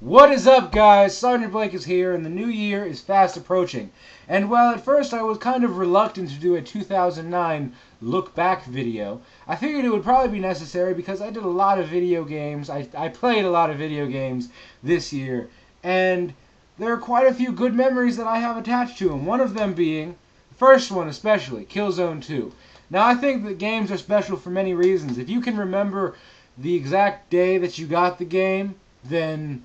What is up, guys? Sergeant Blake is here, and the new year is fast approaching. And while at first I was kind of reluctant to do a 2009 look back video, I figured it would probably be necessary because I did a lot of video games. I played a lot of video games this year, and there are quite a few good memories that I have attached to them. One of them being, the first one especially, Killzone 2. Now, I think that games are special for many reasons. If you can remember the exact day that you got the game, then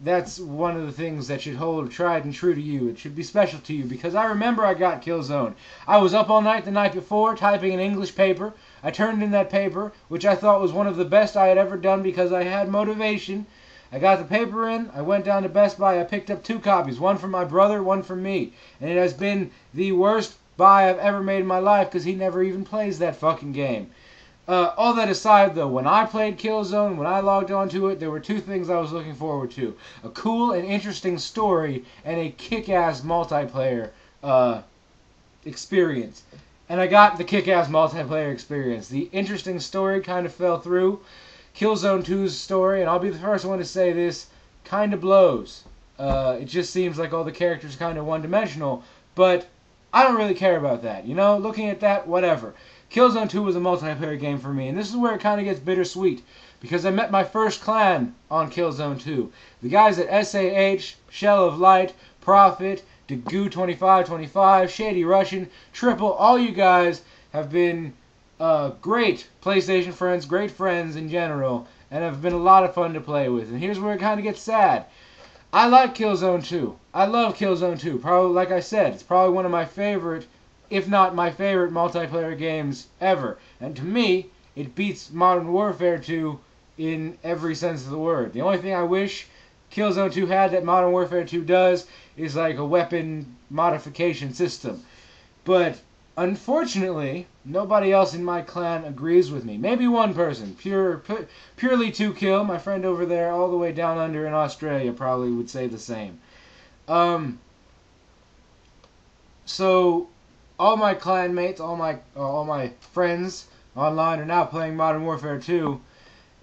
that's one of the things that should hold tried and true to you. It should be special to you, because I remember I got Killzone. I was up all night the night before typing an English paper. I turned in that paper, which I thought was one of the best I had ever done because I had motivation. I got the paper in, I went down to Best Buy, I picked up 2 copies, one for my brother, one for me. And it has been the worst buy I've ever made in my life because he never even plays that fucking game. All that aside, though, when I played Killzone, when I logged onto it, there were 2 things I was looking forward to. A cool and interesting story and a kick-ass multiplayer experience. And I got the kick-ass multiplayer experience. The interesting story kind of fell through. Killzone 2's story, and I'll be the first one to say this, kind of blows. It just seems like all the characters are kind of one-dimensional, but I don't really care about that. You know, looking at that, whatever. Killzone 2 was a multiplayer game for me, and this is where it kind of gets bittersweet, because I met my first clan on Killzone 2. The guys at SAH, Shell of Light, Prophet, Dagoo2525, Shady Russian, Triple, all you guys have been great PlayStation friends, great friends in general, and have been a lot of fun to play with. And here's where it kind of gets sad. I like Killzone 2. I love Killzone 2. Probably, like I said, it's probably one of my favorite, if not my favorite, multiplayer games ever. And to me, it beats Modern Warfare 2 in every sense of the word. The only thing I wish Killzone 2 had that Modern Warfare 2 does is like a weapon modification system. But unfortunately, nobody else in my clan agrees with me. Maybe one person, purely 2Kill, my friend over there all the way down under in Australia, probably would say the same. So all my clanmates, all my friends online are now playing Modern Warfare 2,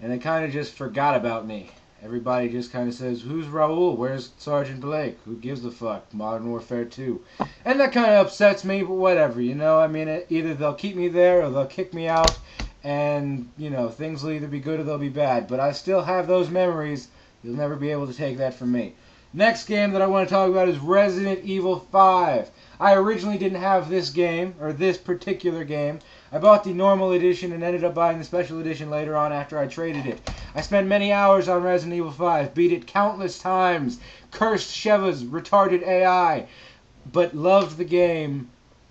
and they kind of just forgot about me. Everybody just kind of says, "Who's Raul? Where's Sergeant Blake? Who gives a fuck? Modern Warfare 2." And that kind of upsets me, but whatever, you know? I mean, either they'll keep me there or they'll kick me out, and, you know, things will either be good or they'll be bad. But I still have those memories. You'll never be able to take that from me. Next game that I want to talk about is Resident Evil 5. I originally didn't have this game, or this particular game. I bought the normal edition and ended up buying the special edition later on after I traded it. I spent many hours on Resident Evil 5, beat it countless times, cursed Sheva's retarded AI, but loved the game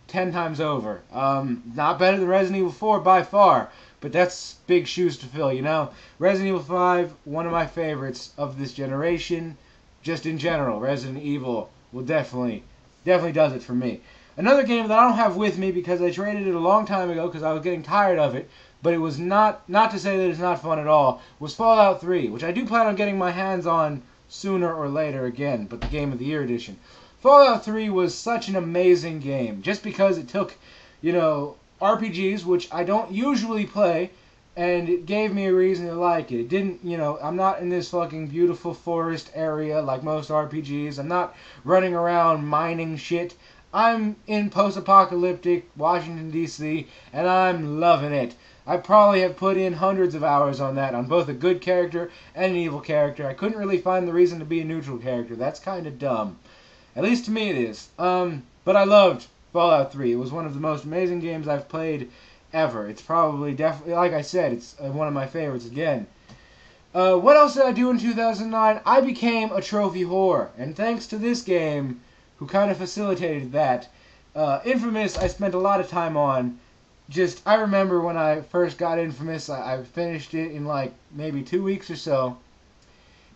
10 times over. Not better than Resident Evil 4 by far, but that's big shoes to fill, you know? Resident Evil 5, one of my favorites of this generation. Just in general, Resident Evil will definitely does it for me. Another game that I don't have with me because I traded it a long time ago because I was getting tired of it, but it was not to say that it's not fun at all, was Fallout 3, which I do plan on getting my hands on sooner or later again, but the Game of the Year edition. Fallout 3 was such an amazing game, just because it took, you know, RPGs, which I don't usually play, and it gave me a reason to like it. It didn't, you know, I'm not in this fucking beautiful forest area like most RPGs. I'm not running around mining shit. I'm in post-apocalyptic Washington, D.C., and I'm loving it. I probably have put in hundreds of hours on that, on both a good character and an evil character. I couldn't really find the reason to be a neutral character. That's kind of dumb. At least to me it is. But I loved Fallout 3. It was one of the most amazing games I've played ever. It's probably, definitely, like I said, it's one of my favorites again. What else did I do in 2009? I became a trophy whore, and thanks to this game, who kind of facilitated that. Infamous, I spent a lot of time on. I remember when I first got Infamous, I finished it in like maybe 2 weeks or so.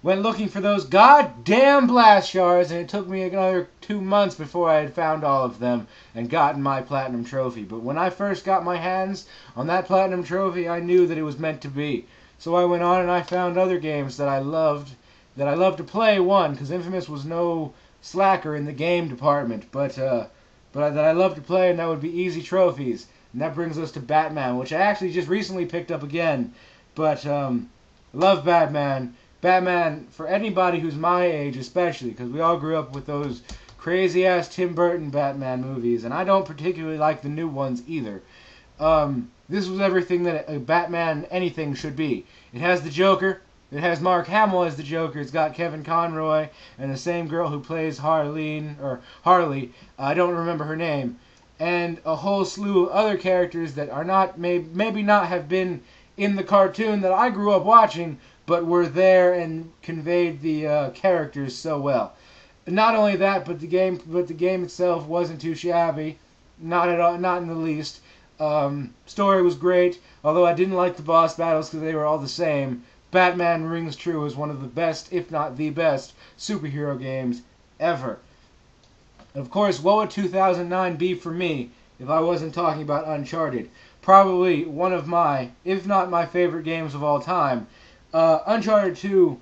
Went looking for those goddamn blast shards, and it took me another 2 months before I had found all of them and gotten my platinum trophy. But when I first got my hands on that platinum trophy, I knew that it was meant to be. So I went on and I found other games that I loved to play. One, because Infamous was no slacker in the game department, but that I love to play, and that would be easy trophies. And that brings us to Batman, which I actually just recently picked up again. But love Batman. Batman, for anybody who's my age especially, because we all grew up with those crazy-ass Tim Burton Batman movies, and I don't particularly like the new ones either. This was everything that a Batman anything should be. It has the Joker. It has Mark Hamill as the Joker. It's got Kevin Conroy and the same girl who plays Harley. I don't remember her name. And a whole slew of other characters that are not maybe not have been in the cartoon that I grew up watching, but were there and conveyed the characters so well. Not only that, but the game itself wasn't too shabby, not at all, not in the least. Story was great, although I didn't like the boss battles because they were all the same. Batman rings true as one of the best, if not the best, superhero games ever. Of course, what would 2009 be for me if I wasn't talking about Uncharted? Probably one of my, if not my favorite games of all time. Uncharted 2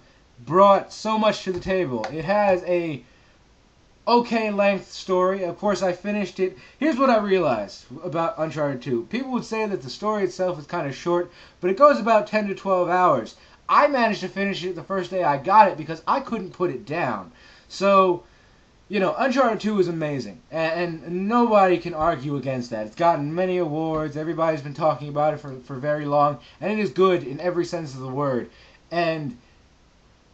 brought so much to the table. It has a okay length story. Of course, I finished it. Here's what I realized about Uncharted 2. People would say that the story itself is kind of short, but it goes about 10 to 12 hours. I managed to finish it the first day I got it because I couldn't put it down. So, you know, Uncharted 2 is amazing, and nobody can argue against that. It's gotten many awards. Everybody's been talking about it for very long, and it is good in every sense of the word. And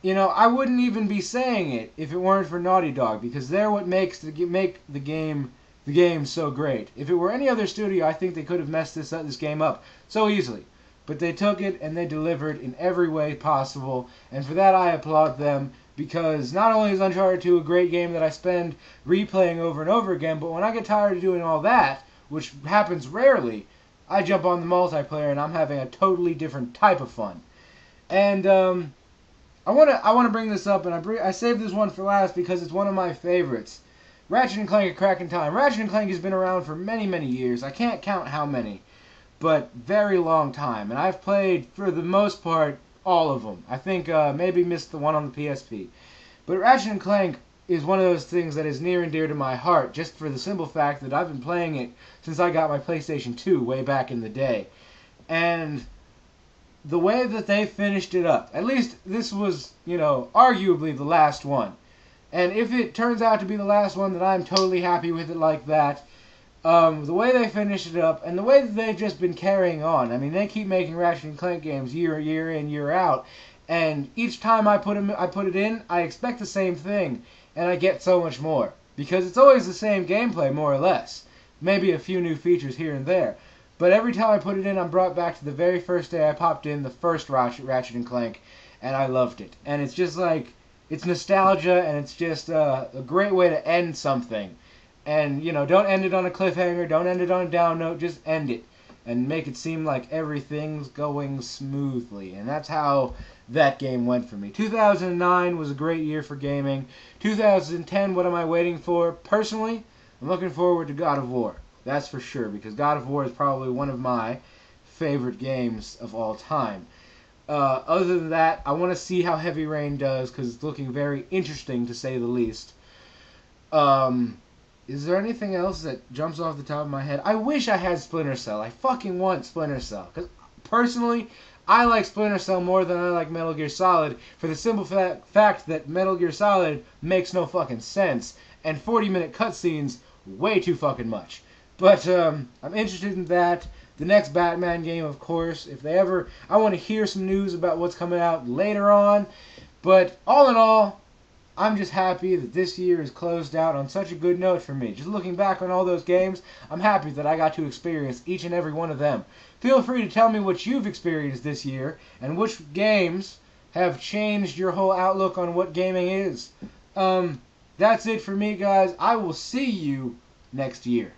you know, I wouldn't even be saying it if it weren't for Naughty Dog, because they're what makes the game so great. If it were any other studio, I think they could have messed this game up so easily. But they took it and they delivered in every way possible, and for that I applaud them, because not only is Uncharted 2 a great game that I spend replaying over and over again, but when I get tired of doing all that, which happens rarely, I jump on the multiplayer and I'm having a totally different type of fun. And I want to bring this up, and I saved this one for last because it's one of my favorites. Ratchet & Clank: A Crack in Time. Ratchet & Clank has been around for many, many years. I can't count how many, but very long time. And I've played, for the most part, all of them. I think maybe missed the one on the PSP. But Ratchet & Clank is one of those things that is near and dear to my heart, just for the simple fact that I've been playing it since I got my PlayStation 2 way back in the day. And the way that they finished it up, at least this was, you know, arguably the last one. And if it turns out to be the last one, then I'm totally happy with it like that. The way they finished it up, and the way that they've just been carrying on. I mean, they keep making Ratchet & Clank games year in, year out. And each time I put it in, I expect the same thing. And I get so much more. Because it's always the same gameplay, more or less. Maybe a few new features here and there. But every time I put it in, I'm brought back to the very first day I popped in the first Ratchet & Clank, and I loved it. And it's just like, it's nostalgia, and it's just a great way to end something. And, you know, don't end it on a cliffhanger, don't end it on a down note, just end it. And make it seem like everything's going smoothly. And that's how that game went for me. 2009 was a great year for gaming. 2010, what am I waiting for? Personally, I'm looking forward to God of War. That's for sure, because God of War is probably one of my favorite games of all time. Other than that, I want to see how Heavy Rain does, because it's looking very interesting, to say the least. Is there anything else that jumps off the top of my head? I wish I had Splinter Cell. I fucking want Splinter Cell. Because, personally, I like Splinter Cell more than I like Metal Gear Solid, for the simple fact that Metal Gear Solid makes no fucking sense, and 40-minute cutscenes way too fucking much. But I'm interested in that. The next Batman game, of course. If they ever, I want to hear some news about what's coming out later on. But all in all, I'm just happy that this year is closed out on such a good note for me. Just looking back on all those games, I'm happy that I got to experience each and every one of them. Feel free to tell me what you've experienced this year, and which games have changed your whole outlook on what gaming is. That's it for me, guys. I will see you next year.